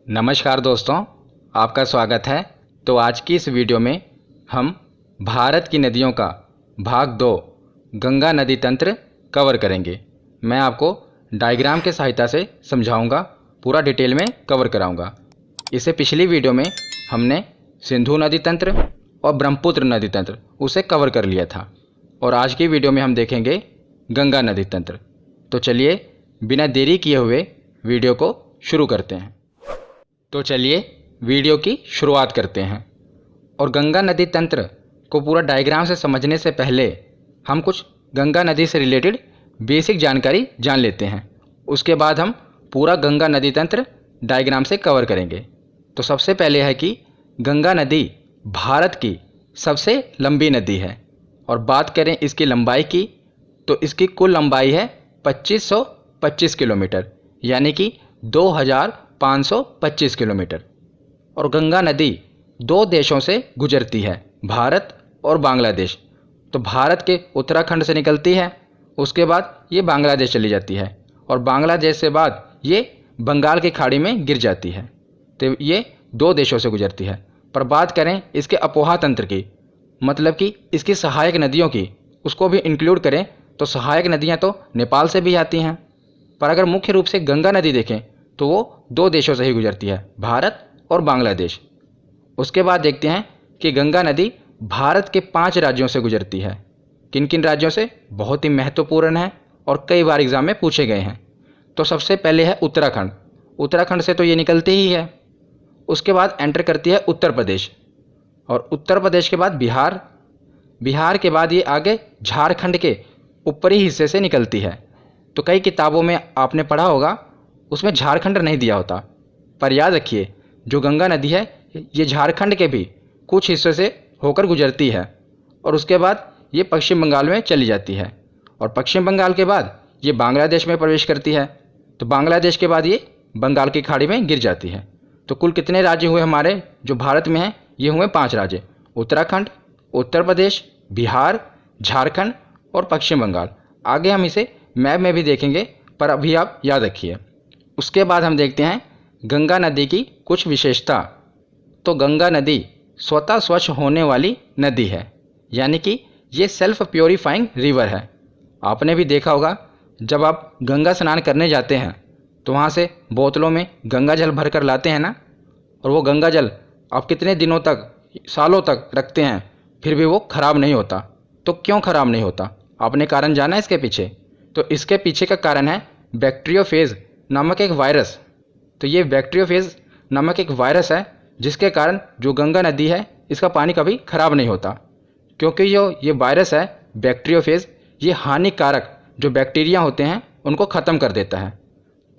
नमस्कार दोस्तों, आपका स्वागत है। तो आज की इस वीडियो में हम भारत की नदियों का भाग 2 गंगा नदी तंत्र कवर करेंगे। मैं आपको डायग्राम के सहायता से समझाऊंगा, पूरा डिटेल में कवर कराऊंगा। इससे पिछली वीडियो में हमने सिंधु नदी तंत्र और ब्रह्मपुत्र नदी तंत्र उसे कवर कर लिया था, और आज की वीडियो में हम देखेंगे गंगा नदी तंत्र। तो चलिए बिना देरी किए हुए वीडियो को शुरू करते हैं। तो चलिए वीडियो की शुरुआत करते हैं। और गंगा नदी तंत्र को पूरा डायग्राम से समझने से पहले हम कुछ गंगा नदी से रिलेटेड बेसिक जानकारी जान लेते हैं। उसके बाद हम पूरा गंगा नदी तंत्र डायग्राम से कवर करेंगे। तो सबसे पहले है कि गंगा नदी भारत की सबसे लंबी नदी है, और बात करें इसकी लंबाई की तो इसकी कुल लंबाई है 2525 किलोमीटर, यानी कि 2525 किलोमीटर। और गंगा नदी दो देशों से गुजरती है, भारत और बांग्लादेश। तो भारत के उत्तराखंड से निकलती है, उसके बाद ये बांग्लादेश चली जाती है, और बांग्लादेश से बाद ये बंगाल की खाड़ी में गिर जाती है। तो ये दो देशों से गुजरती है। पर बात करें इसके अपोहा तंत्र की, मतलब कि इसकी सहायक नदियों की, उसको भी इंक्लूड करें तो सहायक नदियाँ तो नेपाल से भी आती हैं। पर अगर मुख्य रूप से गंगा नदी देखें तो वो दो देशों से ही गुजरती है, भारत और बांग्लादेश। उसके बाद देखते हैं कि गंगा नदी भारत के 5 राज्यों से गुजरती है। किन किन राज्यों से? बहुत ही महत्वपूर्ण है और कई बार एग्जाम में पूछे गए हैं। तो सबसे पहले है उत्तराखंड। उत्तराखंड से तो ये निकलती ही है। उसके बाद एंटर करती है उत्तर प्रदेश, और उत्तर प्रदेश के बाद बिहार। बिहार के बाद ये आगे झारखंड के ऊपरी हिस्से से निकलती है। तो कई किताबों में आपने पढ़ा होगा, उसमें झारखंड नहीं दिया होता। पर याद रखिए, जो गंगा नदी है ये झारखंड के भी कुछ हिस्सों से होकर गुजरती है, और उसके बाद ये पश्चिम बंगाल में चली जाती है, और पश्चिम बंगाल के बाद ये बांग्लादेश में प्रवेश करती है। तो बांग्लादेश के बाद ये बंगाल की खाड़ी में गिर जाती है। तो कुल कितने राज्य हुए हमारे जो भारत में हैं? ये हुए 5 राज्य: उत्तराखंड, उत्तर प्रदेश, बिहार, झारखंड और पश्चिम बंगाल। आगे हम इसे मैप में भी देखेंगे, पर अभी आप याद रखिए। उसके बाद हम देखते हैं गंगा नदी की कुछ विशेषता। तो गंगा नदी स्वतः स्वच्छ होने वाली नदी है, यानी कि ये सेल्फ प्योरीफाइंग रिवर है। आपने भी देखा होगा, जब आप गंगा स्नान करने जाते हैं तो वहाँ से बोतलों में गंगा जल भर कर लाते हैं ना, और वो गंगा जल आप कितने दिनों तक, सालों तक रखते हैं, फिर भी वो ख़राब नहीं होता। तो क्यों ख़राब नहीं होता? आपने कारण जाना है इसके पीछे? तो इसके पीछे का कारण है बैक्टीरियोफेज नामक एक वायरस। तो ये बैक्टीरियोफेज नामक एक वायरस है, जिसके कारण जो गंगा नदी है इसका पानी कभी ख़राब नहीं होता, क्योंकि ये वायरस है बैक्टीरियोफेज, ये हानिकारक जो बैक्टीरिया होते हैं उनको ख़त्म कर देता है।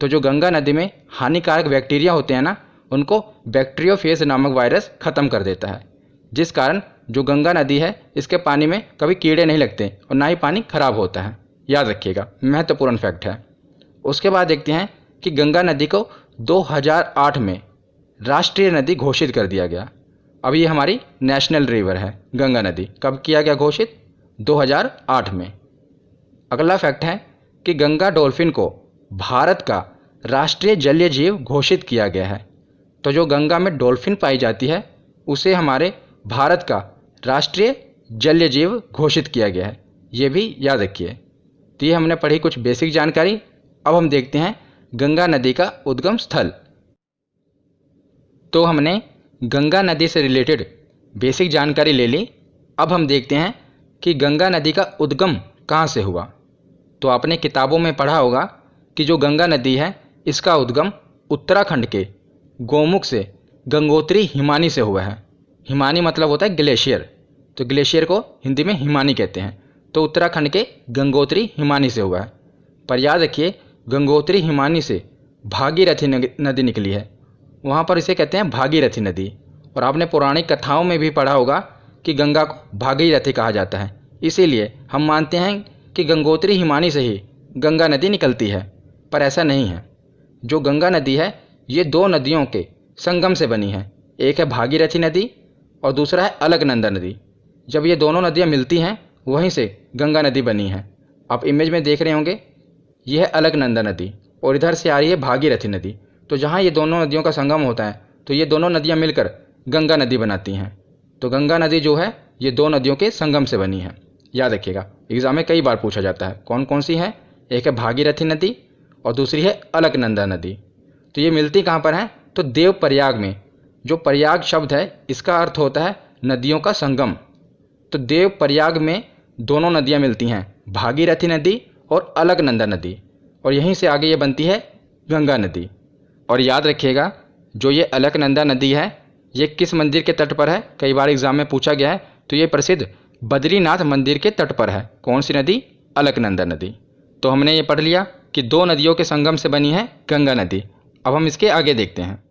तो जो गंगा नदी में हानिकारक बैक्टीरिया होते हैं ना, उनको बैक्टीरियोफेज नामक वायरस ख़त्म कर देता है, जिस कारण जो गंगा नदी है इसके पानी में कभी कीड़े नहीं लगते और ना ही पानी खराब होता है। याद रखिएगा, महत्वपूर्ण फैक्ट है। उसके बाद देखते हैं कि गंगा नदी को 2008 में राष्ट्रीय नदी घोषित कर दिया गया। अब ये हमारी नेशनल रिवर है गंगा नदी। कब किया गया घोषित? 2008 में। अगला फैक्ट है कि गंगा डॉल्फिन को भारत का राष्ट्रीय जलीय जीव घोषित किया गया है। तो जो गंगा में डॉल्फिन पाई जाती है उसे हमारे भारत का राष्ट्रीय जलीय जीव घोषित किया गया है, ये भी याद रखिए। तो ये हमने पढ़ी कुछ बेसिक जानकारी। अब हम देखते हैं गंगा नदी का उद्गम स्थल। तो हमने गंगा नदी से रिलेटेड बेसिक जानकारी ले ली। अब हम देखते हैं कि गंगा नदी का उद्गम कहाँ से हुआ। तो आपने किताबों में पढ़ा होगा कि जो गंगा नदी है इसका उद्गम उत्तराखंड के गोमुख से गंगोत्री हिमानी से हुआ है। हिमानी मतलब होता है ग्लेशियर, तो ग्लेशियर को हिंदी में हिमानी कहते हैं। तो उत्तराखंड के गंगोत्री हिमानी से हुआ है। पर याद रखिए, गंगोत्री हिमानी से भागीरथी नदी निकली है, वहाँ पर इसे कहते हैं भागीरथी नदी। और आपने पौराणिक कथाओं में भी पढ़ा होगा कि गंगा को भागीरथी कहा जाता है। इसीलिए हम मानते हैं कि गंगोत्री हिमानी से ही गंगा नदी निकलती है, पर ऐसा नहीं है। जो गंगा नदी है ये 2 नदियों के संगम से बनी है। एक है भागीरथी नदी और दूसरा है अलकनंदा नदी। जब ये दोनों नदियाँ मिलती हैं वहीं से गंगा नदी बनी है। आप इमेज में देख रहे होंगे, यह है अलकनंदा नदी और इधर से आ रही है भागीरथी नदी। तो जहाँ ये दोनों नदियों का संगम होता है तो ये दोनों नदियाँ मिलकर गंगा नदी बनाती हैं। तो गंगा नदी जो है ये दो नदियों के संगम से बनी है। याद रखिएगा, एग्जाम में कई बार पूछा जाता है। कौन कौन सी है? एक है भागीरथी नदी और दूसरी है अलकनंदा नदी। तो ये मिलती कहाँ पर है? तो देव प्रयाग में। जो प्रयाग शब्द है इसका अर्थ होता है नदियों का संगम। तो देव प्रयाग में दोनों नदियाँ मिलती हैं, भागीरथी नदी और अलकनंदा नदी, और यहीं से आगे ये बनती है गंगा नदी। और याद रखिएगा, जो ये अलकनंदा नदी है ये किस मंदिर के तट पर है? कई बार एग्जाम में पूछा गया है। तो ये प्रसिद्ध बद्रीनाथ मंदिर के तट पर है। कौन सी नदी? अलकनंदा नदी। तो हमने ये पढ़ लिया कि दो नदियों के संगम से बनी है गंगा नदी। अब हम इसके आगे देखते हैं।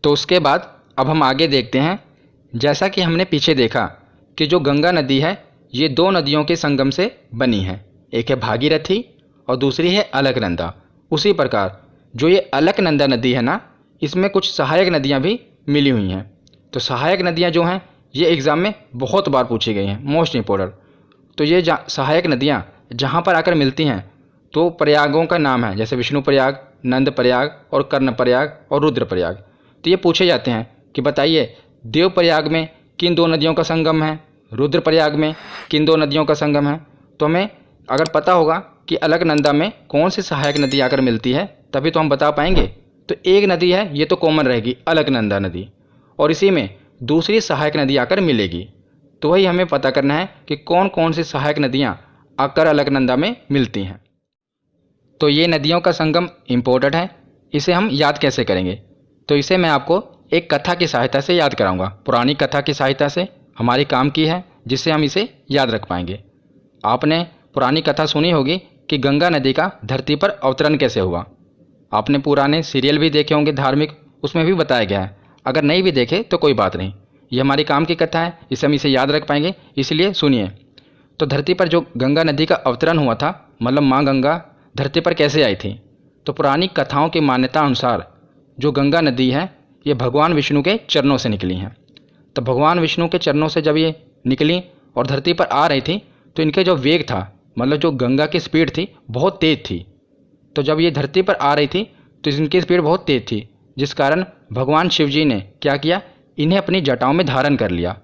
तो उसके बाद अब हम आगे देखते हैं, जैसा कि हमने पीछे देखा कि जो गंगा नदी है ये दो नदियों के संगम से बनी है, एक है भागीरथी और दूसरी है अलकनंदा। उसी प्रकार जो ये अलकनंदा नदी है ना, इसमें कुछ सहायक नदियाँ भी मिली हुई हैं। तो सहायक नदियाँ जो हैं ये एग्ज़ाम में बहुत बार पूछी गई हैं, मोस्ट इम्पोर्टेंट। तो ये सहायक नदियाँ जहाँ पर आकर मिलती हैं तो प्रयागों का नाम है, जैसे विष्णु प्रयाग, नंद प्रयाग और कर्ण प्रयाग और रुद्र प्रयाग। तो ये पूछे जाते हैं कि बताइए देव प्रयाग में किन दो नदियों का संगम है, रुद्र प्रयाग में किन दो नदियों का संगम है। तो हमें अगर पता होगा कि अलकनंदा में कौन सी सहायक नदी आकर मिलती है तभी तो हम बता पाएंगे। तो एक नदी है ये तो कॉमन रहेगी, अलकनंदा नदी, और इसी में दूसरी सहायक नदी आकर मिलेगी। तो वही हमें पता करना है कि कौन कौन सी सहायक नदियाँ आकर अलकनंदा में मिलती हैं। तो ये नदियों का संगम इम्पोर्टेंट है, इसे हम याद कैसे करेंगे? तो इसे मैं आपको एक कथा की सहायता से याद कराऊंगा। पुरानी कथा की सहायता से हमारी काम की है, जिससे हम इसे याद रख पाएंगे। आपने पुरानी कथा सुनी होगी कि गंगा नदी का धरती पर अवतरण कैसे हुआ। आपने पुराने सीरियल भी देखे होंगे धार्मिक, उसमें भी बताया गया है। अगर नहीं भी देखे तो कोई बात नहीं, ये हमारी काम की कथा है, इसे हम इसे याद रख पाएंगे, इसलिए सुनिए। तो धरती पर जो गंगा नदी का अवतरण हुआ था, मतलब माँ गंगा धरती पर कैसे आई थी। तो पुरानी कथाओं की मान्यता अनुसार जो गंगा नदी है ये भगवान विष्णु के चरणों से निकली हैं। तो भगवान विष्णु के चरणों से जब ये निकली और धरती पर आ रही थी तो इनके जो वेग था, मतलब जो गंगा की स्पीड थी, बहुत तेज़ थी। तो जब ये धरती पर आ रही थी तो इनकी स्पीड बहुत तेज़ थी, जिस कारण भगवान शिव जी ने क्या किया, इन्हें अपनी जटाओं में धारण कर लिया,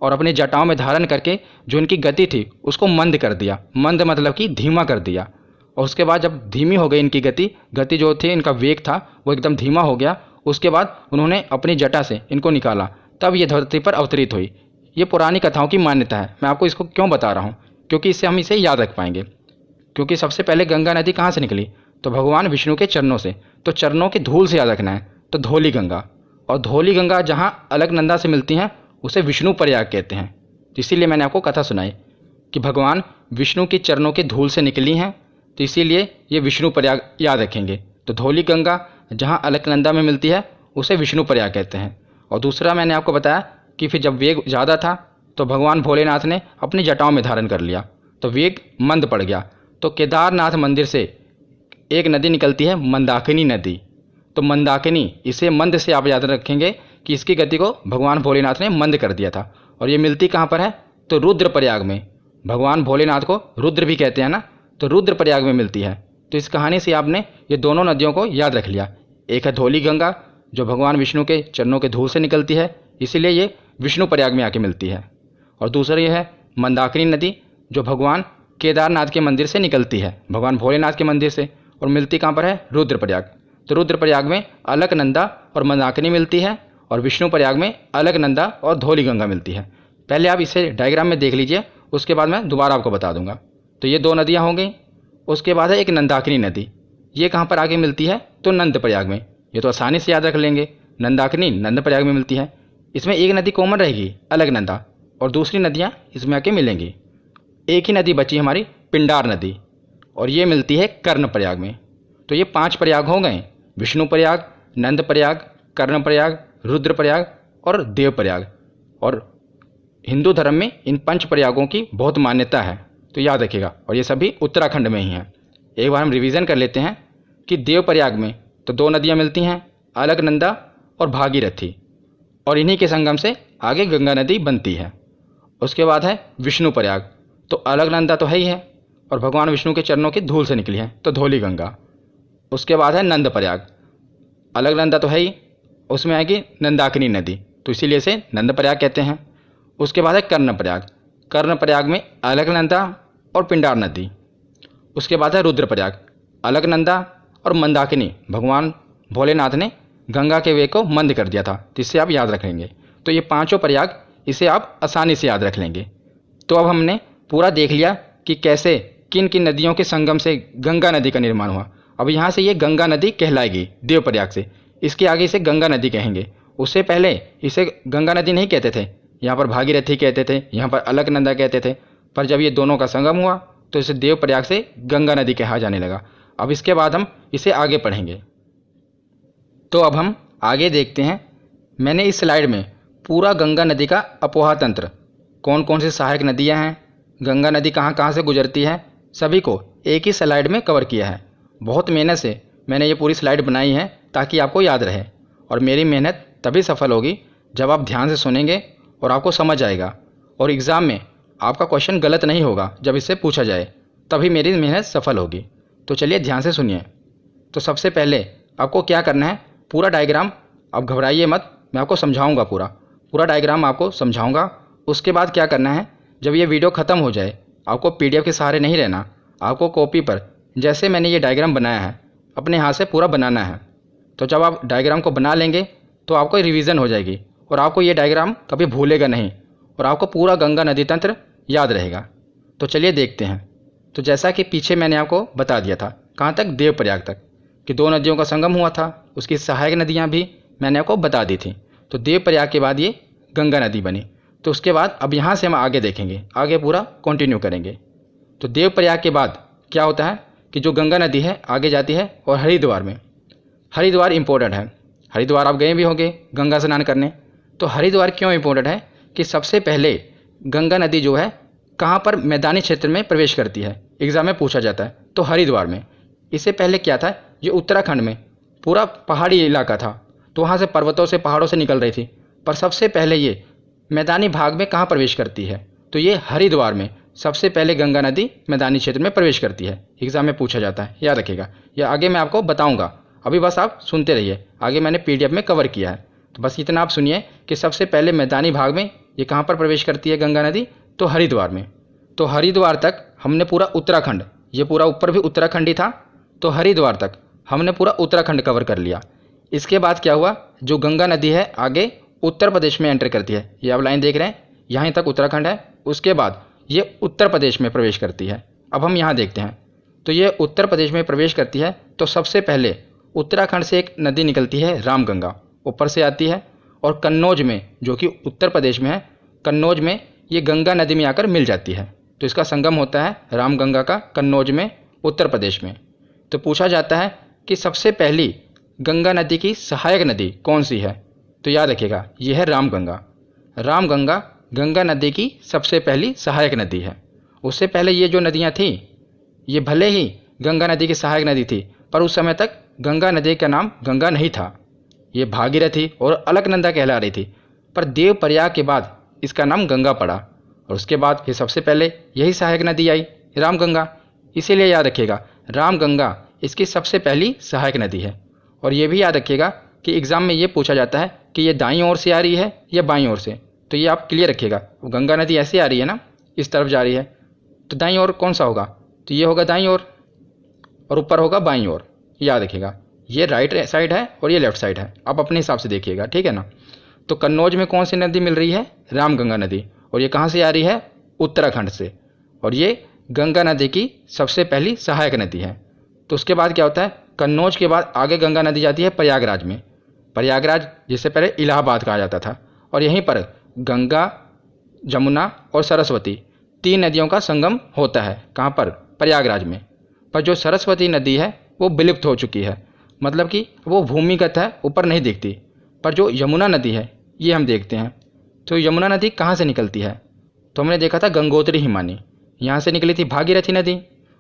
और अपनी जटाओं में धारण करके जो इनकी गति थी उसको मंद कर दिया। मंद मतलब कि धीमा कर दिया। और उसके बाद जब धीमी हो गई इनकी गति जो थी, इनका वेग था वो एकदम धीमा हो गया। उसके बाद उन्होंने अपनी जटा से इनको निकाला, तब ये धरती पर अवतरित हुई। ये पुरानी कथाओं की मान्यता है। मैं आपको इसको क्यों बता रहा हूँ? क्योंकि इससे हम इसे याद रख पाएंगे। क्योंकि सबसे पहले गंगा नदी कहाँ से निकली? तो भगवान विष्णु के चरणों से। तो चरणों की धूल से याद रखना है। तो धौली गंगा, और धौली गंगा जहाँ अलकनंदा से मिलती हैं उसे विष्णु प्रयाग कहते हैं। इसीलिए मैंने आपको कथा सुनाई कि भगवान विष्णु के चरणों की धूल से निकली हैं, तो इसीलिए ये विष्णु प्रयाग याद रखेंगे। तो धौली गंगा जहाँ अलकनंदा में मिलती है उसे विष्णु प्रयाग कहते हैं। और दूसरा मैंने आपको बताया कि फिर जब वेग ज़्यादा था तो भगवान भोलेनाथ ने अपनी जटाओं में धारण कर लिया, तो वेग मंद पड़ गया। तो केदारनाथ मंदिर से एक नदी निकलती है, मंदाकिनी नदी। तो मंदाकिनी, इसे मंद से आप याद रखेंगे कि इसकी गति को भगवान भोलेनाथ ने मंद कर दिया था। और ये मिलती कहाँ पर है? तो रुद्र प्रयाग में। भगवान भोलेनाथ को रुद्र भी कहते हैं ना, तो रुद्र प्रयाग में मिलती है। तो इस कहानी से आपने ये दोनों नदियों को याद रख लिया। एक है धौली गंगा जो भगवान विष्णु के चरणों के धूल से निकलती है, इसीलिए ये विष्णु प्रयाग में आके मिलती है। और दूसरी है मंदाकिनी नदी जो भगवान केदारनाथ के मंदिर से निकलती है, भगवान भोलेनाथ के मंदिर से, और मिलती कहाँ पर है? रुद्रप्रयाग। तो रुद्रप्रयाग में अलकनंदा और मंदाकिनी मिलती है, और विष्णु प्रयाग में अलकनंदा और धौली गंगा मिलती है। पहले आप इसे डायग्राम में देख लीजिए, उसके बाद मैं दोबारा आपको बता दूंगा। तो ये दो नदियाँ हो गई। उसके बाद है एक नंदाकिनी नदी। ये कहाँ पर आगे मिलती है? तो नंद प्रयाग में। ये तो आसानी से याद रख लेंगे, नंदाकिनी नंद प्रयाग में मिलती है। इसमें एक नदी कॉमन रहेगी अलकनंदा, और दूसरी नदियाँ इसमें आके मिलेंगी। एक ही नदी बची हमारी पिंडार नदी, और ये मिलती है कर्ण प्रयाग में। तो ये 5 प्रयाग हो गए, विष्णु प्रयाग, नंद प्रयाग, कर्ण प्रयाग, रुद्र प्रयाग और देव प्रयाग। और हिंदू धर्म में इन 5 प्रयागों की बहुत मान्यता है, तो याद रखिएगा। और ये सभी उत्तराखंड में ही हैं। एक बार हम रिवीजन कर लेते हैं कि देव प्रयाग में तो 2 नदियाँ मिलती हैं, अलकनंदा और भागीरथी, और इन्हीं के संगम से आगे गंगा नदी बनती है। उसके बाद है विष्णु प्रयाग। तो अलकनंदा तो है ही है, और भगवान विष्णु के चरणों की धूल से निकली है, तो धौली गंगा। उसके बाद है नंद प्रयाग। अलकनंदा तो है ही, उसमें आएगी नंदाकिनी नदी, तो इसीलिए इसे नंदप्रयाग कहते हैं। उसके बाद है कर्णप्रयाग। कर्णप्रयाग में अलकनंदा और पिंडार नदी। उसके बाद है रुद्रप्रयाग। अलकनंदा और मंदाकिनी, भगवान भोलेनाथ ने गंगा के वे को मंद कर दिया था, जिससे आप याद रखेंगे। तो ये पांचों प्रयाग, इसे आप आसानी से याद रख लेंगे। तो अब हमने पूरा देख लिया कि कैसे किन किन नदियों के संगम से गंगा नदी का निर्माण हुआ। अब यहाँ से ये गंगा नदी कहलाएगी देवप्रयाग से, इसके आगे इसे गंगा नदी कहेंगे। उससे पहले इसे गंगा नदी नहीं कहते थे, यहाँ पर भागीरथी कहते थे, यहाँ पर अलकनंदा कहते थे। पर जब ये दोनों का संगम हुआ तो इसे देवप्रयाग से गंगा नदी कहा जाने लगा। अब इसके बाद हम इसे आगे पढ़ेंगे। तो अब हम आगे देखते हैं। मैंने इस स्लाइड में पूरा गंगा नदी का अपोहा तंत्र, कौन कौन सी सहायक नदियाँ हैं, गंगा नदी कहाँ कहाँ से गुजरती है, सभी को एक ही स्लाइड में कवर किया है। बहुत मेहनत से मैंने ये पूरी स्लाइड बनाई है ताकि आपको याद रहे, और मेरी मेहनत तभी सफल होगी जब आप ध्यान से सुनेंगे और आपको समझ आएगा, और एग्ज़ाम में आपका क्वेश्चन गलत नहीं होगा जब इससे पूछा जाए, तभी मेरी मेहनत सफल होगी। तो चलिए ध्यान से सुनिए। तो सबसे पहले आपको क्या करना है, पूरा डायग्राम, आप घबराइए मत, मैं आपको समझाऊंगा, पूरा डायग्राम आपको समझाऊंगा। उसके बाद क्या करना है, जब ये वीडियो ख़त्म हो जाए, आपको PDF के सहारे नहीं रहना, आपको कॉपी पर जैसे मैंने ये डायग्राम बनाया है अपने हाथ से पूरा बनाना है। तो जब आप डायग्राम को बना लेंगे तो आपको रिवीजन हो जाएगी, और आपको ये डायग्राम कभी भूलेगा नहीं, और आपको पूरा गंगा नदी तंत्र याद रहेगा। तो चलिए देखते हैं। तो जैसा कि पीछे मैंने आपको बता दिया था, कहाँ तक, देवप्रयाग तक, कि दो नदियों का संगम हुआ था, उसकी सहायक नदियाँ भी मैंने आपको बता दी थी। तो देवप्रयाग के बाद ये गंगा नदी बनी। तो उसके बाद अब यहाँ से हम आगे देखेंगे, आगे पूरा कंटिन्यू करेंगे। तो देवप्रयाग के बाद क्या होता है कि जो गंगा नदी है आगे जाती है और हरिद्वार में, हरिद्वार इंपॉर्टेंट है। हरिद्वार आप गए भी होंगे गंगा स्नान करने। तो हरिद्वार क्यों इंपॉर्टेंट है कि सबसे पहले गंगा नदी जो है कहाँ पर मैदानी क्षेत्र में प्रवेश करती है, एग्ज़ाम में पूछा जाता है। तो हरिद्वार में। इससे पहले क्या था, ये उत्तराखंड में पूरा पहाड़ी इलाका था, तो वहाँ से पर्वतों से, पहाड़ों से निकल रही थी। पर सबसे पहले ये मैदानी भाग में कहाँ प्रवेश करती है, तो ये हरिद्वार में सबसे पहले गंगा नदी मैदानी क्षेत्र में प्रवेश करती है। एग्ज़ाम में पूछा जाता है, याद रखिएगा। या आगे मैं आपको बताऊंगा, अभी बस आप सुनते रहिए, आगे मैंने PDF में कवर किया है। तो बस इतना आप सुनिए कि सबसे पहले मैदानी भाग में ये कहाँ पर प्रवेश करती है गंगा नदी, तो हरिद्वार में। तो हरिद्वार तक हमने पूरा उत्तराखंड, ये पूरा ऊपर भी उत्तराखंड ही था, तो हरिद्वार तक हमने पूरा उत्तराखंड कवर कर लिया। इसके बाद क्या हुआ, जो गंगा नदी है आगे उत्तर प्रदेश में एंटर करती है, ये आप लाइन देख रहे हैं, यहाँ तक उत्तराखंड है। उसके बाद ये उत्तर प्रदेश में प्रवेश करती है। अब हम यहाँ देखते हैं, तो ये उत्तर प्रदेश में प्रवेश करती है। तो सबसे पहले उत्तराखंड से एक नदी निकलती है रामगंगा, ऊपर से आती है, और कन्नौज में, जो कि उत्तर प्रदेश में है, कन्नौज में ये गंगा नदी में आकर मिल जाती है। तो इसका संगम होता है रामगंगा का कन्नौज में, उत्तर प्रदेश में। तो पूछा जाता है कि सबसे पहली गंगा नदी की सहायक नदी कौन सी है, तो याद रखिएगा ये है रामगंगा। रामगंगा गंगा नदी की सबसे पहली सहायक नदी है। उससे पहले ये जो नदियाँ थीं, ये भले ही गंगा नदी की सहायक नदी थी, पर उस समय तक गंगा नदी का नाम गंगा नहीं था, ये भागीरथी और अलकनंदा कहला रही थी। पर देवप्रयाग के बाद इसका नाम गंगा पड़ा, और उसके बाद फिर सबसे पहले यही सहायक नदी आई, रामगंगा। इसीलिए याद रखिएगा रामगंगा इसकी सबसे पहली सहायक नदी है। और ये भी याद रखिएगा कि एग्ज़ाम में ये पूछा जाता है कि ये दाईं ओर से आ रही है या बाईं ओर से, तो ये आप क्लियर रखिएगा। गंगा नदी ऐसे आ रही है ना, इस तरफ जा रही है, तो दाईं ओर कौन सा होगा, तो ये होगा दाईं ओर, और ऊपर होगा बाईं ओर। याद रखिएगा ये राइट साइड है और ये लेफ्ट साइड है, आप अपने हिसाब से देखिएगा, ठीक है ना। तो कन्नौज में कौन सी नदी मिल रही है, रामगंगा नदी, और ये कहाँ से आ रही है, उत्तराखंड से, और ये गंगा नदी की सबसे पहली सहायक नदी है। तो उसके बाद क्या होता है, कन्नौज के बाद आगे गंगा नदी जाती है प्रयागराज में। प्रयागराज जिससे पहले इलाहाबाद कहा जाता था, और यहीं पर गंगा, जमुना और सरस्वती तीन नदियों का संगम होता है। कहाँ पर, प्रयागराज में। पर जो सरस्वती नदी है वो विलुप्त हो चुकी है, मतलब कि वो भूमिगत है, ऊपर नहीं दिखती। पर जो यमुना नदी है ये हम देखते हैं। तो यमुना नदी कहाँ से निकलती है, तो हमने देखा था गंगोत्री हिमानी, यहाँ से निकली थी भागीरथी नदी,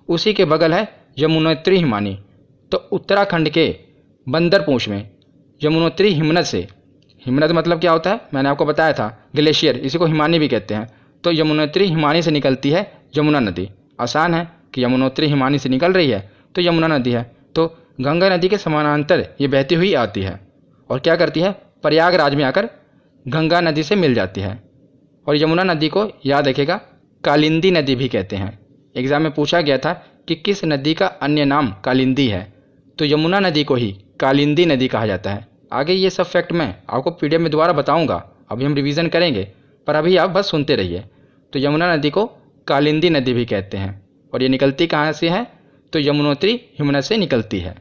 उसी के बगल है यमुनोत्री हिमानी। तो उत्तराखंड के बंदरपूंछ में यमुनोत्री हिमनद से, हिमनद मतलब क्या होता है, मैंने आपको बताया था ग्लेशियर, इसी को हिमानी भी कहते हैं। तो यमुनोत्री हिमानी से निकलती है यमुना नदी। आसान है कि यमुनोत्री हिमानी से निकल रही है तो यमुना नदी है। तो गंगा नदी के समानांतर ये बहती हुई आती है और क्या करती है, प्रयागराज में आकर गंगा नदी से मिल जाती है। और यमुना नदी को याद रखेगा कालिंदी नदी भी कहते हैं। एग्जाम में पूछा गया था कि किस नदी का अन्य नाम कालिंदी है, तो यमुना नदी को ही कालिंदी नदी कहा जाता है। आगे ये सब फैक्ट मैं आपको पीडीएफ में दोबारा बताऊंगा, अभी हम रिवीजन करेंगे, पर अभी आप बस सुनते रहिए। तो यमुना नदी को कालिंदी नदी भी कहते हैं और ये निकलती कहाँ से है, तो यमुनोत्री हिमनद से निकलती है।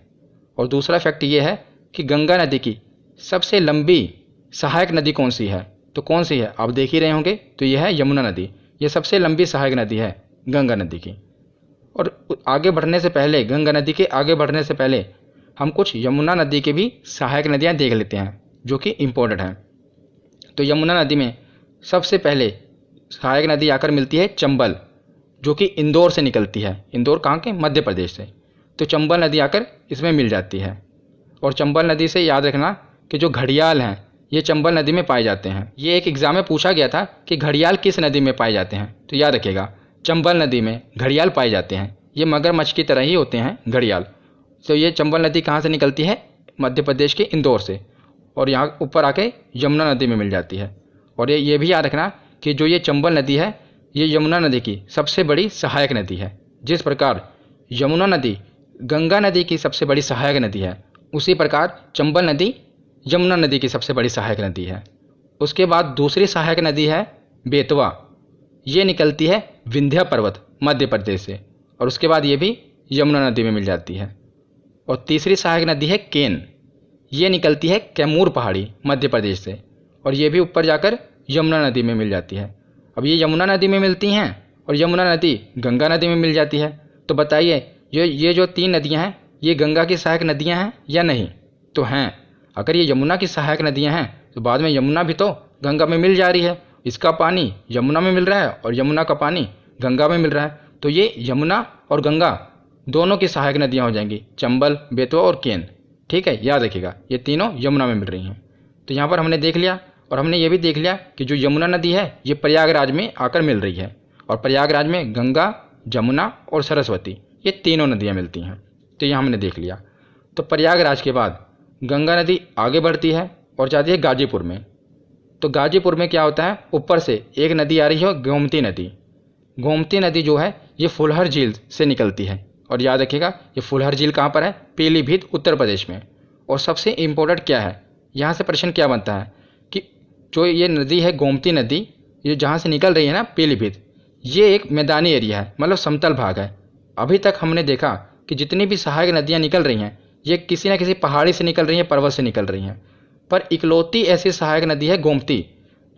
और दूसरा फैक्ट ये है कि गंगा नदी की सबसे लंबी सहायक नदी कौन सी है, तो कौन सी है आप देख ही रहे होंगे, तो यह है यमुना नदी। ये सबसे लंबी सहायक नदी है गंगा नदी की। और आगे बढ़ने से पहले, गंगा नदी के आगे बढ़ने से पहले हम कुछ यमुना नदी के भी सहायक नदियाँ देख लेते हैं जो कि इम्पोर्टेंट हैं। तो यमुना नदी में सबसे पहले सहायक नदी आकर मिलती है चंबल, जो कि इंदौर से निकलती है। इंदौर कहाँ के, मध्य प्रदेश से। तो चंबल नदी आकर इसमें मिल जाती है। और चंबल नदी से याद रखना कि जो घड़ियाल हैं ये चंबल नदी में पाए जाते हैं। ये एक एग्जाम में पूछा गया था कि घड़ियाल किस नदी में पाए जाते हैं, तो याद रखिएगा चंबल नदी में घड़ियाल पाए जाते हैं। ये मगरमच्छ की तरह ही होते हैं घड़ियाल। तो ये चंबल नदी कहाँ से निकलती है, मध्य प्रदेश के इंदौर से, और यहाँ ऊपर आके यमुना नदी में मिल जाती है। और ये भी याद रखना कि जो ये चंबल नदी है ये यमुना नदी की सबसे बड़ी सहायक नदी है। जिस प्रकार यमुना नदी गंगा नदी की सबसे बड़ी सहायक नदी है, उसी प्रकार चंबल नदी यमुना नदी की सबसे बड़ी सहायक नदी है। उसके बाद दूसरी सहायक नदी है बेतवा। ये निकलती है विंध्य पर्वत मध्य प्रदेश से, और उसके बाद ये भी यमुना नदी में मिल जाती है। और तीसरी सहायक नदी है केन। ये निकलती है कैमूर पहाड़ी मध्य प्रदेश से, और ये भी ऊपर जाकर यमुना नदी में मिल जाती है। अब ये यमुना नदी में मिलती हैं और यमुना नदी गंगा नदी में मिल जाती है। तो बताइए ये जो तीन नदियां हैं ये गंगा की सहायक नदियां हैं या नहीं, तो हैं। अगर ये यमुना की सहायक नदियां हैं तो बाद में यमुना भी तो गंगा में मिल जा रही है। इसका पानी यमुना में मिल रहा है और यमुना का पानी गंगा में मिल रहा है, तो ये यमुना और गंगा दोनों की सहायक नदियाँ हो जाएंगी, चंबल, बेतवा और केन। ठीक है, याद रखिएगा ये तीनों यमुना में मिल रही हैं। तो यहाँ पर हमने देख लिया, और हमने ये भी देख लिया कि जो यमुना नदी है ये प्रयागराज में आकर मिल रही है, और प्रयागराज में गंगा, जमुना और सरस्वती ये तीनों नदियाँ मिलती हैं। तो ये हमने देख लिया। तो प्रयागराज के बाद गंगा नदी आगे बढ़ती है और जाती है गाजीपुर में। तो गाजीपुर में क्या होता है, ऊपर से एक नदी आ रही है गोमती नदी। गोमती नदी जो है ये फुलहर झील से निकलती है, और याद रखिएगा ये फुलहर झील कहाँ पर है, पीलीभीत उत्तर प्रदेश में। और सबसे इम्पोर्टेंट क्या है, यहाँ से प्रश्न क्या बनता है कि जो ये नदी है गोमती नदी, ये जहाँ से निकल रही है ना पीलीभीत, ये एक मैदानी एरिया है, मतलब समतल भाग है। अभी तक हमने देखा कि जितनी भी सहायक नदियाँ निकल रही हैं ये किसी न किसी पहाड़ी से निकल रही हैं, पर्वत से निकल रही हैं, पर इकलौती ऐसी सहायक नदी है गोमती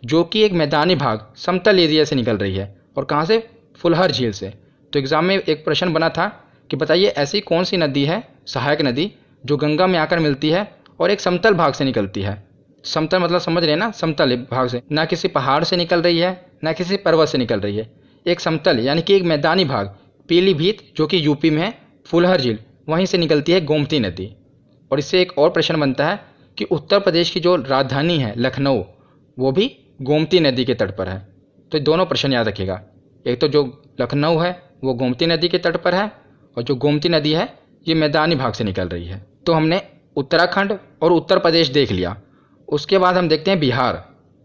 जो कि एक मैदानी भाग समतल एरिया से निकल रही है। और कहाँ से, फुलहर झील से। तो एग्ज़ाम में एक प्रश्न बना था कि बताइए ऐसी कौन सी नदी है सहायक नदी जो गंगा में आकर मिलती है और एक समतल भाग से निकलती है। समतल मतलब समझ रहे हैं ना, समतल भाग से, ना किसी पहाड़ से निकल रही है ना किसी पर्वत से निकल रही है, एक समतल यानी कि एक मैदानी भाग। पीलीभीत जो कि यूपी में है, फुलहर झील वहीं से निकलती है गोमती नदी। और इससे एक और प्रश्न बनता है कि उत्तर प्रदेश की जो राजधानी है लखनऊ, वो भी गोमती नदी के तट पर है। तो दोनों प्रश्न याद रखिएगा, एक तो जो लखनऊ है वो गोमती नदी के तट पर है, और जो गोमती नदी है ये मैदानी भाग से निकल रही है। तो हमने उत्तराखंड और उत्तर प्रदेश देख लिया। उसके बाद हम देखते हैं बिहार।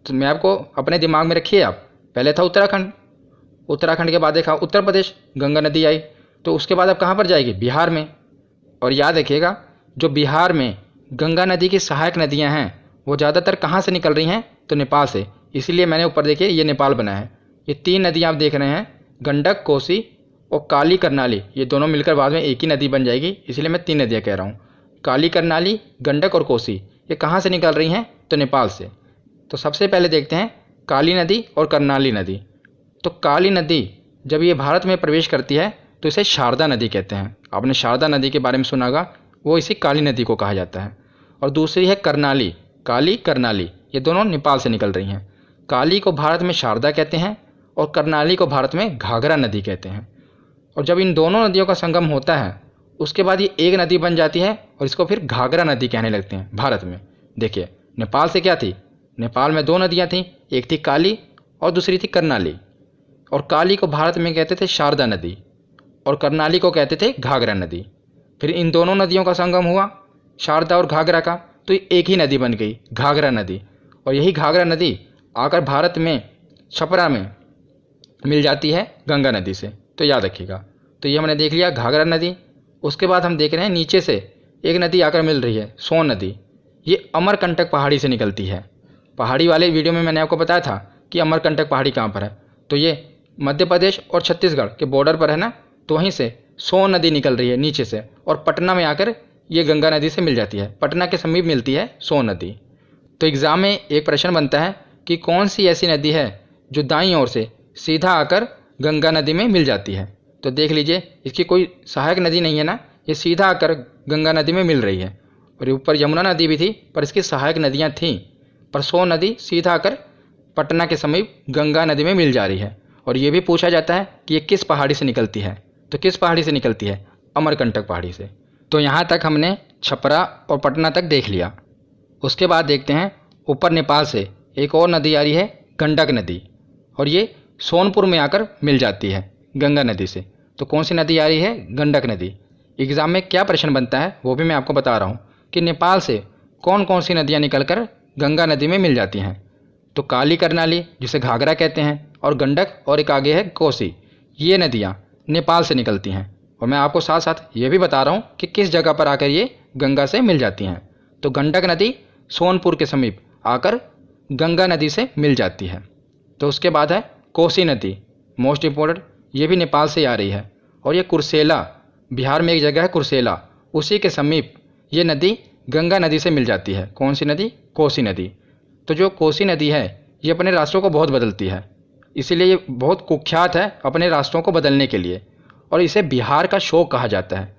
तो मैं आपको अपने दिमाग में रखिए, आप पहले था उत्तराखंड, उत्तराखंड के बाद देखा उत्तर प्रदेश, गंगा नदी आई, तो उसके बाद अब कहाँ पर जाएगी, बिहार में। और याद रखिएगा जो बिहार में गंगा नदी की सहायक नदियाँ हैं वो ज़्यादातर कहाँ से निकल रही हैं, तो नेपाल से। इसीलिए मैंने ऊपर देखिए ये नेपाल बना है। ये तीन नदियाँ आप देख रहे हैं, गंडक, कोसी और काली करनाली, ये दोनों मिलकर बाद में एक ही नदी बन जाएगी, इसलिए मैं तीन नदियाँ कह रहा हूँ। काली करनाली, गंडक और कोसी ये कहाँ से निकल रही हैं, तो नेपाल से। तो सबसे पहले देखते हैं काली नदी और करनाली नदी। तो काली नदी जब ये भारत में प्रवेश करती है तो इसे शारदा नदी कहते हैं। आपने शारदा नदी के बारे में सुना होगा, वो इसी काली नदी को कहा जाता है। और दूसरी है करनाली, काली करनाली, ये दोनों नेपाल से निकल रही हैं। काली को भारत में शारदा कहते हैं और करनाली को भारत में घाघरा नदी कहते हैं। और जब इन दोनों नदियों का संगम होता है उसके बाद ये एक नदी बन जाती है और इसको फिर घाघरा नदी कहने लगते हैं भारत में। देखिए नेपाल से क्या थी, नेपाल में दो नदियाँ थीं, एक थी काली और दूसरी थी करनाली। और काली को भारत में कहते थे शारदा नदी और करनाली को कहते थे घाघरा नदी। फिर इन दोनों नदियों का संगम हुआ, शारदा और घाघरा का, तो एक ही नदी बन गई, घाघरा नदी। और यही घाघरा नदी आकर भारत में छपरा में मिल जाती है गंगा नदी से। तो याद रखिएगा। तो ये हमने देख लिया घाघरा नदी। उसके बाद हम देख रहे हैं नीचे से एक नदी आकर मिल रही है, सोन नदी। ये अमरकंटक पहाड़ी से निकलती है। पहाड़ी वाले वीडियो में मैंने आपको बताया था कि अमरकंटक पहाड़ी कहाँ पर है। तो ये मध्य प्रदेश और छत्तीसगढ़ के बॉर्डर पर है ना, तो वहीं से सोन नदी निकल रही है नीचे से, और पटना में आकर ये गंगा नदी से मिल जाती है। पटना के समीप मिलती है सोन नदी। तो एग्ज़ाम में एक प्रश्न बनता है कि कौन सी ऐसी नदी है जो दाईं ओर से सीधा आकर गंगा नदी में मिल जाती है। तो देख लीजिए, इसकी कोई सहायक नदी नहीं है ना, ये सीधा आकर गंगा नदी में मिल रही है। और ऊपर यमुना नदी भी थी, पर इसकी सहायक नदियाँ थीं, पर सोन नदी सीधा आकर पटना के समीप गंगा नदी में मिल जा रही है। और ये भी पूछा जाता है कि ये किस पहाड़ी से निकलती है। तो किस पहाड़ी से निकलती है? अमरकंटक पहाड़ी से। तो यहाँ तक हमने छपरा और पटना तक देख लिया। उसके बाद देखते हैं ऊपर नेपाल से एक और नदी आ रही है, गंडक नदी, और ये सोनपुर में आकर मिल जाती है गंगा नदी से। तो कौन सी नदी आ रही है? गंडक नदी। एग्ज़ाम में क्या प्रश्न बनता है वो भी मैं आपको बता रहा हूँ कि नेपाल से कौन कौन सी नदियाँ निकलकर गंगा नदी में मिल जाती हैं। तो काली करनाली, जिसे घाघरा कहते हैं, और गंडक, और एक आगे है कोसी। ये नदियाँ नेपाल से निकलती हैं। और मैं आपको साथ साथ ये भी बता रहा हूँ कि किस जगह पर आकर ये गंगा से मिल जाती हैं। तो गंडक नदी सोनपुर के समीप आकर गंगा नदी से मिल जाती है। तो उसके बाद है कोसी नदी, मोस्ट इम्पोर्टेंट, ये भी नेपाल से आ रही है। और ये कुर्सेला, बिहार में एक जगह है कुर्सेला, उसी के समीप ये नदी गंगा नदी से मिल जाती है। कौन सी नदी? कोसी नदी। तो जो कोसी नदी है ये अपने रास्तों को बहुत बदलती है, इसीलिए ये बहुत कुख्यात है अपने रास्तों को बदलने के लिए। और इसे बिहार का शोक कहा जाता है,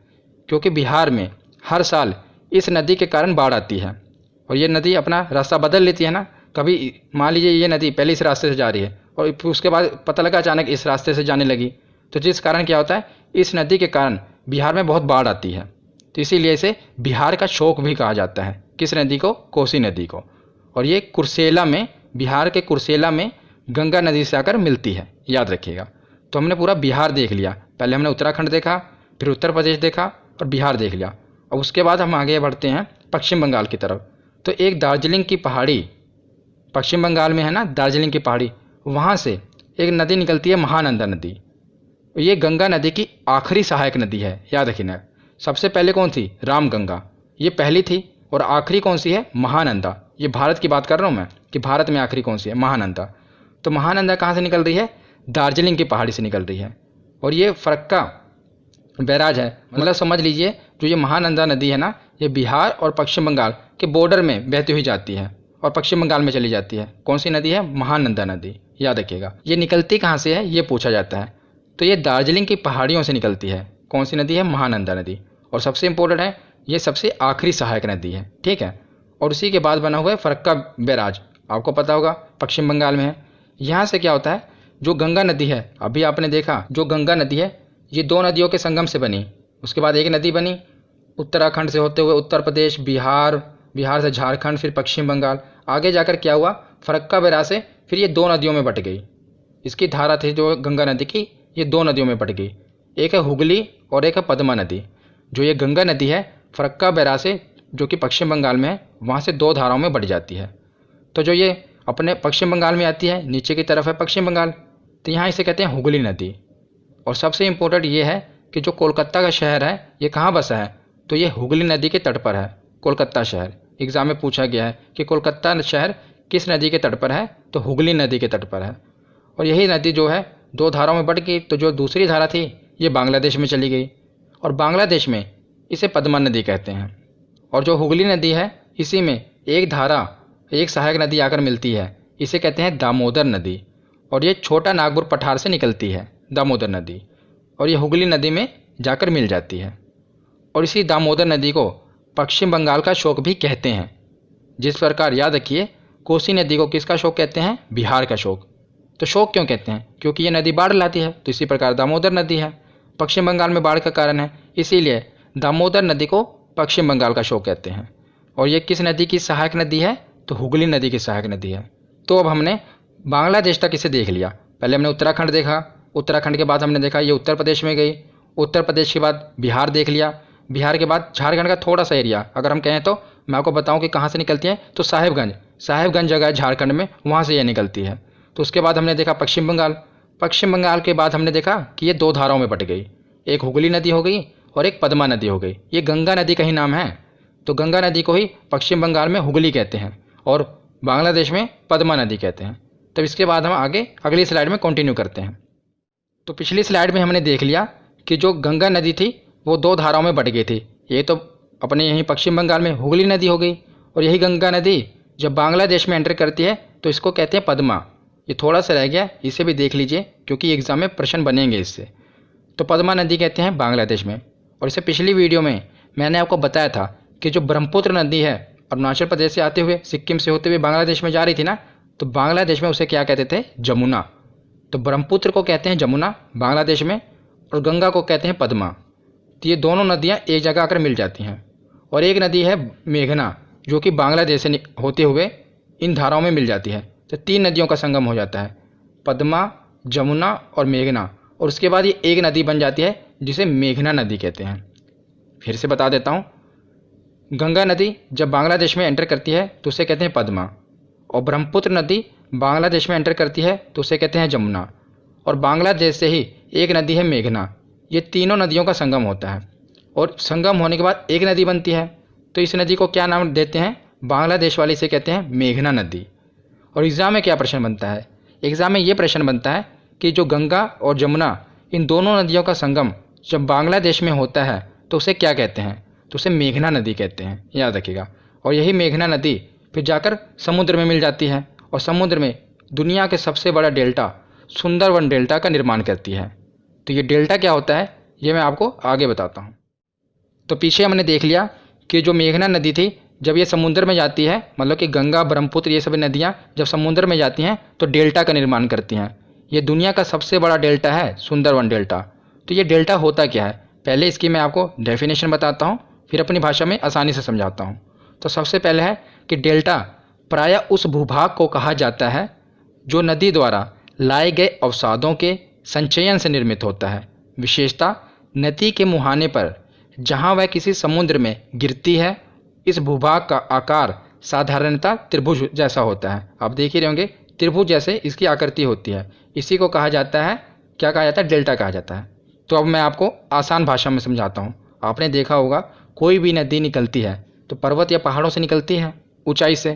क्योंकि बिहार में हर साल इस नदी के कारण बाढ़ आती है। और ये नदी अपना रास्ता बदल लेती है ना, कभी मान लीजिए ये नदी पहले इस रास्ते से जा रही है और उसके बाद पता लगा अचानक इस रास्ते से जाने लगी, तो जिस कारण क्या होता है, इस नदी के कारण बिहार में बहुत बाढ़ आती है। तो इसीलिए इसे बिहार का शोक भी कहा जाता है। किस नदी को? कोसी नदी को। और ये कुर्सेला में, बिहार के कुर्सेला में गंगा नदी से आकर मिलती है, याद रखिएगा। तो हमने पूरा बिहार देख लिया। पहले हमने उत्तराखंड देखा, फिर उत्तर प्रदेश देखा और बिहार देख लिया। और उसके बाद हम आगे बढ़ते हैं पश्चिम बंगाल की तरफ। तो एक दार्जिलिंग की पहाड़ी, पश्चिम बंगाल में है ना दार्जिलिंग की पहाड़ी, वहाँ से एक नदी निकलती है, महानंदा नदी। ये गंगा नदी की आखिरी सहायक नदी है, याद रखिए। सबसे पहले कौन थी? रामगंगा, ये पहली थी। और आखिरी कौन सी है? महानंदा। ये भारत की बात कर रहा हूँ मैं कि भारत में आखिरी कौन सी है? महानंदा। तो महानंदा कहाँ से निकल रही है? दार्जिलिंग की पहाड़ी से निकल रही है। और ये फरक्का बैराज है, मतलब समझ लीजिए जो ये महानंदा नदी है ना, ये बिहार और पश्चिम बंगाल के बॉर्डर में बहती हुई जाती है और पश्चिम बंगाल में चली जाती है। कौन सी नदी है? महानंदा नदी, याद रखिएगा। ये निकलती कहाँ से है ये पूछा जाता है। तो ये दार्जिलिंग की पहाड़ियों से निकलती है। कौन सी नदी है? महानंदा नदी। और सबसे इंपॉर्टेंट है, ये सबसे आखिरी सहायक नदी है, ठीक है। और उसी के बाद बना हुआ है फरक्का बैराज, आपको पता होगा पश्चिम बंगाल में है। यहाँ से क्या होता है, जो गंगा नदी है, अभी आपने देखा जो गंगा नदी है ये दो नदियों के संगम से बनी, उसके बाद एक नदी बनी उत्तराखंड से होते हुए उत्तर प्रदेश, बिहार, बिहार से झारखंड, फिर पश्चिम बंगाल, आगे जाकर क्या हुआ, फरक्का बैराज से फिर ये दो नदियों में बट गई। इसकी धारा थी जो गंगा नदी की, ये दो नदियों में बट गई, एक है हुगली और एक है पद्मा नदी। जो ये गंगा नदी है फरक्का बैराज से, जो कि पश्चिम बंगाल में है, वहाँ से दो धाराओं में बट जाती है। तो जो ये अपने पश्चिम बंगाल में आती है, नीचे की तरफ है पश्चिम बंगाल, तो यहाँ इसे कहते हैं हुगली नदी। और सबसे इम्पोर्टेंट ये है कि जो कोलकाता का शहर है ये कहाँ बसा है, तो ये हुगली नदी के तट पर है, कोलकाता शहर। एग्जाम में पूछा गया है कि कोलकाता शहर किस नदी के तट पर है, तो हुगली नदी के तट पर है। और यही नदी जो है दो धाराओं में बट गई, तो जो दूसरी धारा थी ये बांग्लादेश में चली गई, और बांग्लादेश में इसे पद्मा नदी कहते हैं। और जो हुगली नदी है इसी में एक धारा, एक सहायक नदी आकर मिलती है, इसे कहते हैं दामोदर नदी। और ये छोटा नागपुर पठार से निकलती है दामोदर नदी, और ये हुगली नदी में जाकर मिल जाती है। और इसी दामोदर नदी को पश्चिम बंगाल का शोक भी कहते हैं। जिस प्रकार याद रखिए, कोसी नदी को किसका शोक कहते हैं? बिहार का शोक। तो शोक क्यों कहते हैं? क्योंकि ये नदी बाढ़ लाती है। तो इसी प्रकार दामोदर नदी है, पश्चिम बंगाल में बाढ़ का कारण है, इसीलिए दामोदर नदी को पश्चिम बंगाल का शोक कहते हैं। और ये किस नदी की सहायक नदी है? तो हुगली नदी की सहायक नदी है। तो अब हमने बांग्लादेश तक इसे देख लिया। पहले हमने उत्तराखंड देखा, उत्तराखंड के बाद हमने देखा ये उत्तर प्रदेश में गई, उत्तर प्रदेश के बाद बिहार देख लिया, बिहार के बाद झारखंड का थोड़ा सा एरिया अगर हम कहें तो मैं आपको बताऊं कि कहाँ से निकलती है, तो साहेबगंज जगह है झारखंड में, वहाँ से ये निकलती है। तो उसके बाद हमने देखा पश्चिम बंगाल के बाद हमने देखा कि ये दो धाराओं में बट गई, एक हुगली नदी हो गई और एक पद्मा नदी हो गई। ये गंगा नदी का ही नाम है, तो गंगा नदी को ही पश्चिम बंगाल में हुगली कहते हैं और बांग्लादेश में पद्मा नदी कहते हैं। तब इसके बाद हम आगे अगली स्लाइड में कंटिन्यू करते हैं। तो पिछली स्लाइड में हमने देख लिया कि जो गंगा नदी थी वो दो धाराओं में बट गई थी। ये तो अपने यहीं पश्चिम बंगाल में हुगली नदी हो गई, और यही गंगा नदी जब बांग्लादेश में एंटर करती है तो इसको कहते हैं पद्मा। ये थोड़ा सा रह गया, इसे भी देख लीजिए क्योंकि एग्ज़ाम में प्रश्न बनेंगे इससे। तो पद्मा नदी कहते हैं बांग्लादेश में। और इससे पिछली वीडियो में मैंने आपको बताया था कि जो ब्रह्मपुत्र नदी है अरुणाचल प्रदेश से आते हुए सिक्किम से होते हुए बांग्लादेश में जा रही थी ना, तो बांग्लादेश में उसे क्या कहते थे, जमुना। तो ब्रह्मपुत्र को कहते हैं जमुना बांग्लादेश में, और गंगा को कहते हैं पद्मा। तो ये दोनों नदियाँ एक जगह आकर मिल जाती हैं। और एक नदी है मेघना, जो कि बांग्लादेश से होते हुए इन धाराओं में मिल जाती है। तो तीन नदियों का संगम हो जाता है, पद्मा, जमुना और मेघना। और उसके बाद ये एक नदी बन जाती है जिसे मेघना नदी कहते हैं। फिर से बता देता हूँ, गंगा नदी जब बांग्लादेश में एंटर करती है तो उसे कहते हैं पद्मा, और ब्रह्मपुत्र नदी बांग्लादेश में एंटर करती है तो उसे कहते हैं जमुना, और बांग्लादेश से ही एक नदी है मेघना। ये तीनों नदियों का संगम होता है, और संगम होने के बाद एक नदी बनती है। तो इस नदी को क्या नाम देते हैं, बांग्लादेश वाले इसे कहते हैं मेघना नदी। और एग्ज़ाम में क्या प्रश्न बनता है, एग्ज़ाम में ये प्रश्न बनता है कि जो गंगा और जमुना इन दोनों नदियों का संगम जब बांग्लादेश में होता है तो उसे क्या कहते हैं, तो उसे मेघना नदी कहते हैं, याद रखिएगा। और यही मेघना नदी फिर जाकर समुद्र में मिल जाती है, और समुद्र में दुनिया के सबसे बड़ा डेल्टा सुंदरवन डेल्टा का निर्माण करती है। तो ये डेल्टा क्या होता है ये मैं आपको आगे बताता हूँ। तो पीछे हमने देख लिया कि जो मेघना नदी थी जब ये समुद्र में जाती है, मतलब कि गंगा ब्रह्मपुत्र ये सभी नदियाँ जब समुद्र में जाती हैं तो डेल्टा का निर्माण करती हैं। ये दुनिया का सबसे बड़ा डेल्टा है सुंदरवन डेल्टा। तो ये डेल्टा होता क्या है, पहले इसकी मैं आपको डेफिनेशन बताता हूँ, फिर अपनी भाषा में आसानी से समझाता हूँ। तो सबसे पहले है कि डेल्टा प्रायः उस भूभाग को कहा जाता है जो नदी द्वारा लाए गए अवसादों के संचयन से निर्मित होता है। विशेषता नदी के मुहाने पर जहाँ वह किसी समुद्र में गिरती है, इस भूभाग का आकार साधारणतः त्रिभुज जैसा होता है। आप देख ही रहे होंगे त्रिभुज जैसे इसकी आकृति होती है, इसी को कहा जाता है, क्या कहा जाता है, डेल्टा कहा जाता है। तो अब मैं आपको आसान भाषा में समझाता हूँ। आपने देखा होगा कोई भी नदी निकलती है तो पर्वत या पहाड़ों से निकलती है, ऊंचाई से।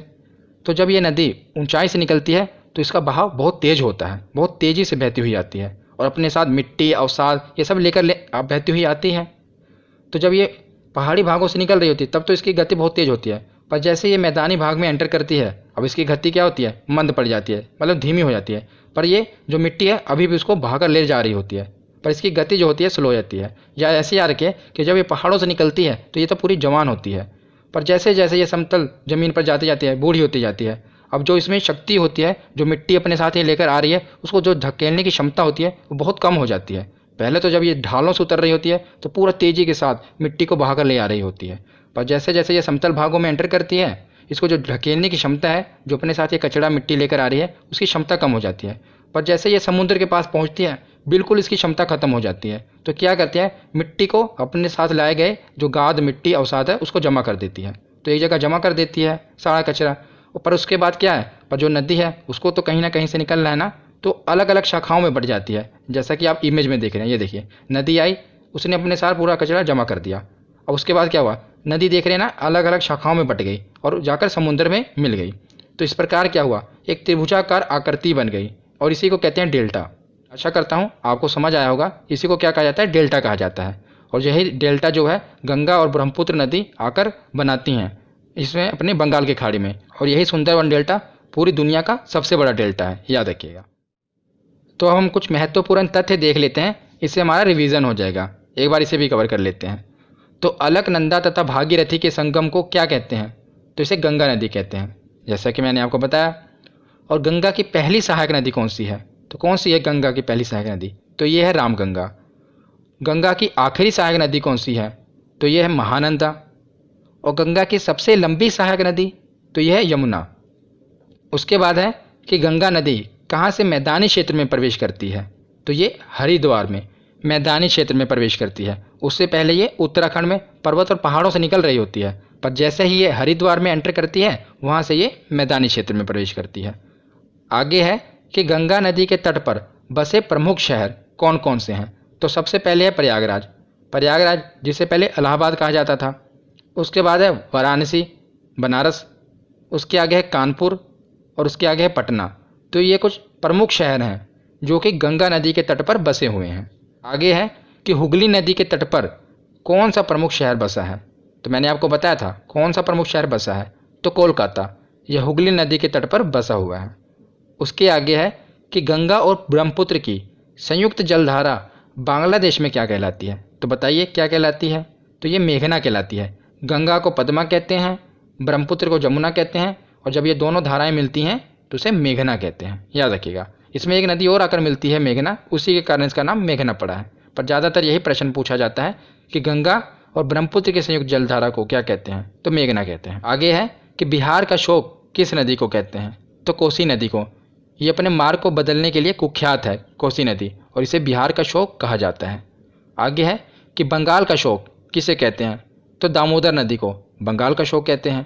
तो जब ये नदी ऊंचाई से निकलती है तो इसका बहाव बहुत तेज होता है, बहुत तेज़ी से बहती हुई आती है, और अपने साथ मिट्टी अवसाद ये सब लेकर बहती हुई आती है। तो जब ये पहाड़ी भागों से निकल रही होती है तब तो इसकी गति बहुत तेज़ होती है, पर जैसे ये मैदानी भाग में एंटर करती है अब इसकी गति क्या होती है, मंद पड़ जाती है, मतलब धीमी हो जाती है। पर ये जो मिट्टी है अभी भी उसको भाकर ले जा रही होती है, पर इसकी गति जो होती है स्लो हो जाती है। या ऐसे याद रखिए कि जब ये पहाड़ों से निकलती है तो ये तो पूरी जवान होती है, पर जैसे जैसे ये समतल ज़मीन पर जाती जाती है बूढ़ी होती जाती है। अब जो इसमें शक्ति होती है, जो मिट्टी अपने साथ ये लेकर आ रही है, उसको जो धकेलने की क्षमता होती है वो बहुत कम हो जाती है। पहले तो जब ये ढालों से उतर रही होती है तो पूरा तेज़ी के साथ मिट्टी को बहाकर ले आ रही होती है, पर जैसे जैसे ये समतल भागों में एंटर करती है इसको जो ढकेलने की क्षमता है, जो अपने साथ ये कचरा मिट्टी लेकर आ रही है, उसकी क्षमता कम हो जाती है। पर जैसे ये समुद्र के पास पहुंचती है बिल्कुल इसकी क्षमता खत्म हो जाती है। तो क्या करती है, मिट्टी को अपने साथ लाए गए जो गाद मिट्टी अवसाद है उसको जमा कर देती है। तो एक जगह जमा कर देती है सारा कचरा। पर उसके बाद क्या है, पर जो नदी है उसको तो कहीं ना कहीं से निकलना है ना, तो अलग अलग शाखाओं में बढ़ जाती है। जैसा कि आप इमेज में देख रहे हैं, ये देखिए नदी आई, उसने अपने साथ पूरा कचरा जमा कर दिया। और उसके बाद क्या हुआ, नदी देख रहे हैं ना अलग अलग शाखाओं में बट गई और जाकर समुद्र में मिल गई। तो इस प्रकार क्या हुआ, एक त्रिभुजाकार आकृति बन गई, और इसी को कहते हैं डेल्टा। आशा करता हूँ आपको समझ आया होगा, इसी को क्या कहा जाता है, डेल्टा कहा जाता है। और यही डेल्टा जो है गंगा और ब्रह्मपुत्र नदी आकर बनाती हैं इसमें अपने बंगाल की खाड़ी में, और यही सुंदरवन डेल्टा पूरी दुनिया का सबसे बड़ा डेल्टा है, याद रखिएगा। तो अब हम कुछ महत्वपूर्ण तथ्य देख लेते हैं, इससे हमारा रिवीजन हो जाएगा। एक बार इसे भी कवर कर लेते हैं। तो अलकनंदा तथा भागीरथी के संगम को क्या कहते हैं, तो इसे गंगा नदी कहते हैं, जैसा कि मैंने आपको बताया। और गंगा की पहली सहायक नदी कौन सी है, तो कौन सी है गंगा की पहली सहायक नदी, तो ये है रामगंगा। गंगा की आखिरी सहायक नदी कौन सी है, तो ये है महानंदा। और गंगा की सबसे लंबी सहायक नदी तो यह है यमुना। उसके बाद है कि गंगा नदी कहाँ से मैदानी क्षेत्र में प्रवेश करती है, तो ये हरिद्वार में। मैदानी क्षेत्र में प्रवेश करती है। उससे पहले ये उत्तराखंड में पर्वत और पहाड़ों से निकल रही होती है, पर जैसे ही ये हरिद्वार में एंटर करती है वहाँ से ये मैदानी क्षेत्र में प्रवेश करती है। आगे है कि गंगा नदी के तट पर बसे प्रमुख शहर कौन कौन से हैं। तो सबसे पहले है प्रयागराज, प्रयागराज जिसे पहले इलाहाबाद कहा जाता था। उसके बाद है वाराणसी, बनारस। उसके आगे है कानपुर और उसके आगे है पटना। तो ये कुछ प्रमुख शहर हैं जो कि गंगा नदी के तट पर बसे हुए हैं। आगे है कि हुगली नदी के तट पर कौन सा प्रमुख शहर बसा है। तो मैंने आपको बताया था कौन सा प्रमुख शहर बसा है, तो कोलकाता। यह हुगली नदी के तट पर बसा हुआ है। उसके आगे है कि गंगा और ब्रह्मपुत्र की संयुक्त जलधारा बांग्लादेश में क्या कहलाती है। तो बताइए क्या कहलाती है। तो ये मेघना कहलाती है। गंगा को पद्मा कहते हैं, ब्रह्मपुत्र को जमुना कहते हैं, और जब ये दोनों धाराएं मिलती हैं तो उसे मेघना कहते हैं। याद रखिएगा। इसमें एक नदी और आकर मिलती है मेघना, उसी के कारण इसका नाम मेघना पड़ा है। पर ज़्यादातर यही प्रश्न पूछा जाता है कि गंगा और ब्रह्मपुत्र की संयुक्त जलधारा को क्या कहते हैं, तो मेघना कहते हैं। आगे है कि बिहार का शोक किस नदी को कहते हैं, तो कोसी नदी को। ये अपने मार्ग को बदलने के लिए कुख्यात है कोसी नदी, और इसे बिहार का शोक कहा जाता है। आगे है कि बंगाल का शोक किसे कहते हैं, तो दामोदर नदी को बंगाल का शोक कहते हैं।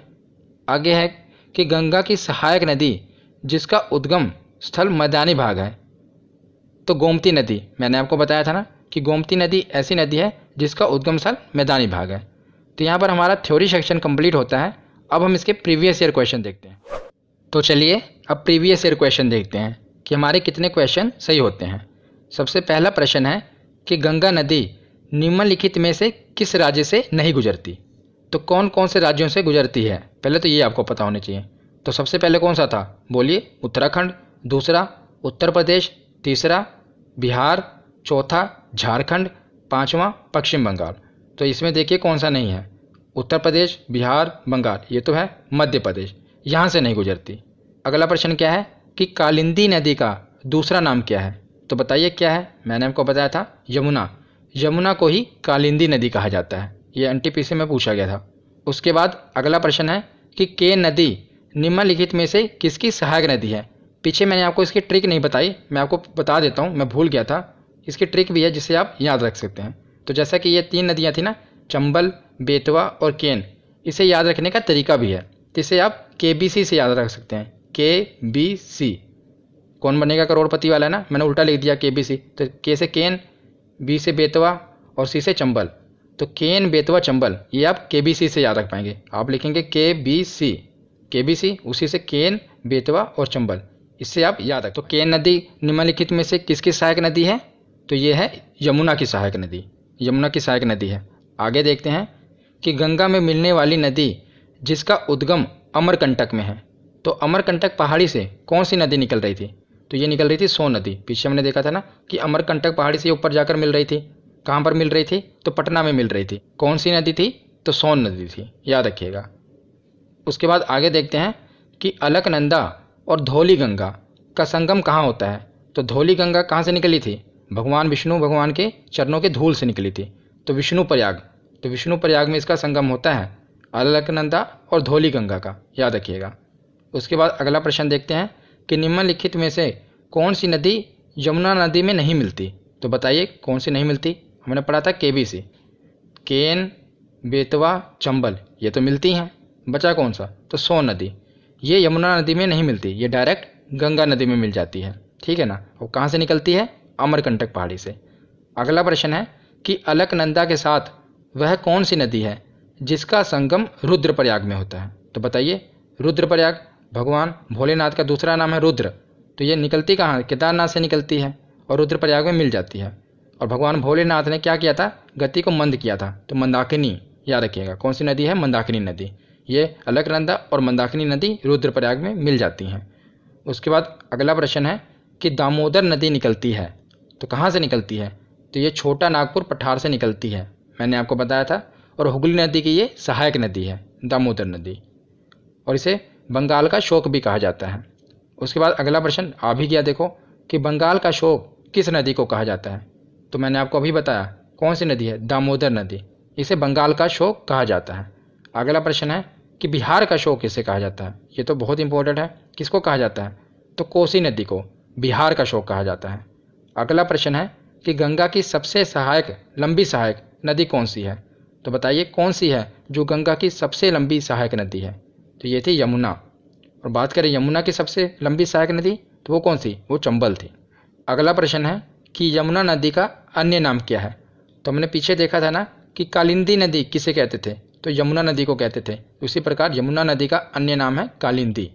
आगे है कि गंगा की सहायक नदी जिसका उद्गम स्थल मैदानी भाग है, तो गोमती नदी। मैंने आपको बताया था ना कि गोमती नदी ऐसी नदी है जिसका उद्गम स्थल मैदानी भाग है। तो यहाँ पर हमारा थ्योरी सेक्शन कंप्लीट होता है। अब हम इसके प्रीवियस ईयर क्वेश्चन देखते हैं। तो चलिए अब प्रीवियस ईयर क्वेश्चन देखते हैं कि हमारे कितने क्वेश्चन सही होते हैं। सबसे पहला प्रश्न है कि गंगा नदी निम्नलिखित में से किस राज्य से नहीं गुजरती। तो कौन कौन से राज्यों से गुजरती है, पहले तो ये आपको पता होना चाहिए। तो सबसे पहले कौन सा था, बोलिए। उत्तराखंड, दूसरा उत्तर प्रदेश, तीसरा बिहार, चौथा झारखंड, पांचवा पश्चिम बंगाल। तो इसमें देखिए कौन सा नहीं है, उत्तर प्रदेश, बिहार, बंगाल, ये तो है मध्य प्रदेश, यहाँ से नहीं गुजरती। अगला प्रश्न क्या है कि कालिंदी नदी का दूसरा नाम क्या है। तो बताइए क्या है। मैंने आपको बताया था यमुना। यमुना को ही कालिंदी नदी कहा जाता है। ये एनटीपीसी में पूछा गया था। उसके बाद अगला प्रश्न है कि केन नदी निम्नलिखित में से किसकी सहायक नदी है। पीछे मैंने आपको इसकी ट्रिक नहीं बताई, मैं आपको बता देता हूँ, मैं भूल गया था। इसकी ट्रिक भी है जिसे आप याद रख सकते हैं। तो जैसा कि ये 3 नदियाँ थी ना, चंबल, बेतवा और केन, इसे याद रखने का तरीका भी है। तो इसे आप KBC से याद रख सकते हैं, KBC। कौन बनेगा करोड़पति वाला है ना, मैंने उल्टा लिख दिया KBC। तो के से केन, बी से बेतवा और सी से चंबल। तो केन, बेतवा, चंबल, ये आप KBC से याद रख पाएंगे। आप लिखेंगे KBC, उसी से केन, बेतवा और चंबल, इससे आप याद रखें। तो केन नदी निम्नलिखित में से किसकी सहायक नदी है, तो ये है यमुना की सहायक नदी। यमुना की सहायक नदी है। आगे देखते हैं कि गंगा में मिलने वाली नदी जिसका उद्गम अमरकंटक में है। तो अमरकंटक पहाड़ी से कौन सी नदी निकल रही थी, तो ये निकल रही थी सोन नदी। पीछे हमने देखा था ना कि अमरकंटक पहाड़ी से ऊपर जाकर मिल रही थी। कहाँ पर मिल रही थी, तो पटना में मिल रही थी। कौन सी नदी थी, तो सोन नदी थी, याद रखिएगा। उसके बाद आगे देखते हैं कि अलकनंदा और धौली गंगा का संगम कहाँ होता है। तो धौली गंगा कहाँ से निकली थी, भगवान विष्णु भगवान के चरणों के धूल से निकली थी। तो विष्णु प्रयाग, तो विष्णु प्रयाग में इसका संगम होता है, अलकनंदा और धौली गंगा का, याद रखिएगा। उसके बाद अगला प्रश्न देखते हैं कि निम्नलिखित में से कौन सी नदी यमुना नदी में नहीं मिलती। तो बताइए कौन सी नहीं मिलती। हमने पढ़ा था KBC, केन, बेतवा, चंबल, ये तो मिलती हैं। बचा कौन सा, तो सोन नदी। ये यमुना नदी में नहीं मिलती, ये डायरेक्ट गंगा नदी में मिल जाती है, ठीक है ना। और कहाँ से निकलती है, अमरकंटक पहाड़ी से। अगला प्रश्न है कि अलकनंदा के साथ वह कौन सी नदी है जिसका संगम रुद्रप्रयाग में होता है। तो बताइए, रुद्रप्रयाग भगवान भोलेनाथ का दूसरा नाम है रुद्र। तो ये निकलती कहाँ, केदारनाथ से निकलती है और रुद्रप्रयाग में मिल जाती है। और भगवान भोलेनाथ ने क्या किया था, गति को मंद किया था। तो मंदाकिनी, याद रखिएगा कौन सी नदी है, मंदाकिनी नदी। ये अलकनंदा और मंदाकिनी नदी रुद्रप्रयाग में मिल जाती हैं। उसके बाद अगला प्रश्न है कि दामोदर नदी निकलती है, तो कहाँ से निकलती है। तो ये छोटा नागपुर पठार से निकलती है, मैंने आपको बताया था। और हुगली नदी की ये सहायक नदी है, दामोदर नदी, और इसे बंगाल का शोक भी कहा जाता है। उसके बाद अगला प्रश्न आ भी गया, देखो कि बंगाल का शोक किस नदी को कहा जाता है। तो मैंने आपको अभी बताया कौन सी नदी है, दामोदर नदी, इसे बंगाल का शोक कहा जाता है। अगला प्रश्न है कि बिहार का शोक किसे कहा जाता है। ये तो बहुत इंपॉर्टेंट है, किसको कहा जाता है, तो कोसी नदी को बिहार का शोक कहा जाता है। अगला प्रश्न है कि गंगा की सबसे लंबी सहायक नदी कौन सी है। तो बताइए कौन सी है जो गंगा की सबसे लंबी सहायक नदी है। तो ये थी यमुना। और बात करें यमुना की सबसे लंबी सहायक नदी, तो वो कौन सी, वो चंबल थी। अगला प्रश्न है कि यमुना नदी का अन्य नाम क्या है। तो हमने पीछे देखा था ना कि कालिंदी नदी किसे कहते थे, तो यमुना नदी को कहते थे। उसी प्रकार यमुना नदी का अन्य नाम है कालिंदी।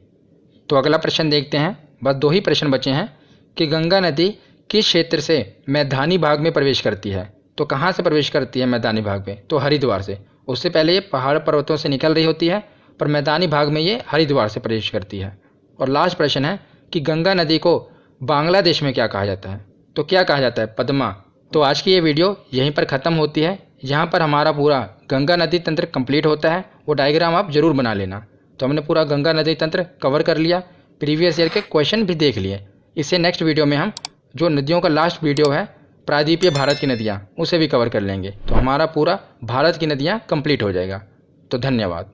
तो अगला प्रश्न देखते हैं, बस 2 ही प्रश्न बचे हैं कि गंगा नदी किस क्षेत्र से मैदानी भाग में प्रवेश करती है। तो कहाँ से प्रवेश करती है मैदानी भाग में, तो हरिद्वार से। उससे पहले ये पहाड़ पर्वतों से निकल रही होती है, पर मैदानी भाग में ये हरिद्वार से प्रवेश करती है। और लास्ट प्रश्न है कि गंगा नदी को बांग्लादेश में क्या कहा जाता है। तो क्या कहा जाता है, पद्मा। तो आज की ये वीडियो यहीं पर ख़त्म होती है। यहाँ पर हमारा पूरा गंगा नदी तंत्र कंप्लीट होता है। वो डायग्राम आप जरूर बना लेना। तो हमने पूरा गंगा नदी तंत्र कवर कर लिया, प्रीवियस ईयर के क्वेश्चन भी देख लिए। इससे नेक्स्ट वीडियो में हम जो नदियों का लास्ट वीडियो है प्रायद्वीपीय भारत की नदियाँ, उसे भी कवर कर लेंगे। तो हमारा पूरा भारत की नदियाँ कंप्लीट हो जाएगा। तो धन्यवाद।